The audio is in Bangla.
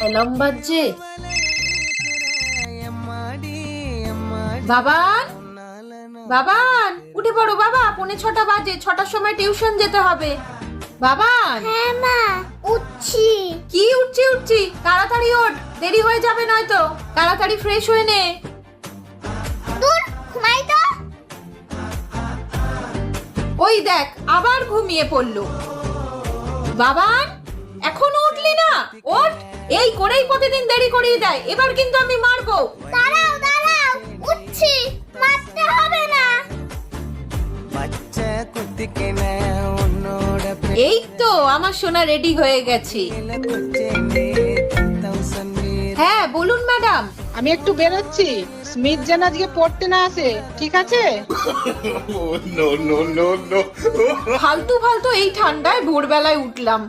অ্যালার্ম বাজছে। বাবান, বাবান উঠে পড়ো বাবা, 6:45 বাজে, 6টার সময় টিউশন যেতে হবে। বাবান। হ্যাঁ মা, উঠছি। কি উঠছি, তাড়াতাড়ি ওঠ, দেরি হয়ে যাবে নয়তো। তাড়াতাড়ি ফ্রেশ হয়ে নে। দূর, ঘুমাই তো। ওই দেখ আবার ঘুমিয়ে পড়লো। বাবান এখনো উঠলি না? ওঠ, এই করেই প্রতিদিন দেরি করিয়ে দেয়, এবার কিন্তু আমি মারবো। দাঁড়াও দাঁড়াও, উঠছি, মারতে হবে না। এই তো আমার সোনা রেডি হয়ে গেছে। হ্যাঁ বলুন ম্যাডাম। আমি একটু বেরোচ্ছি, স্মিথ যেন আজকে পড়তে না আসে, ঠিক আছে? ফালতু ফালতু এই ঠান্ডায় ভোরবেলায় উঠলাম।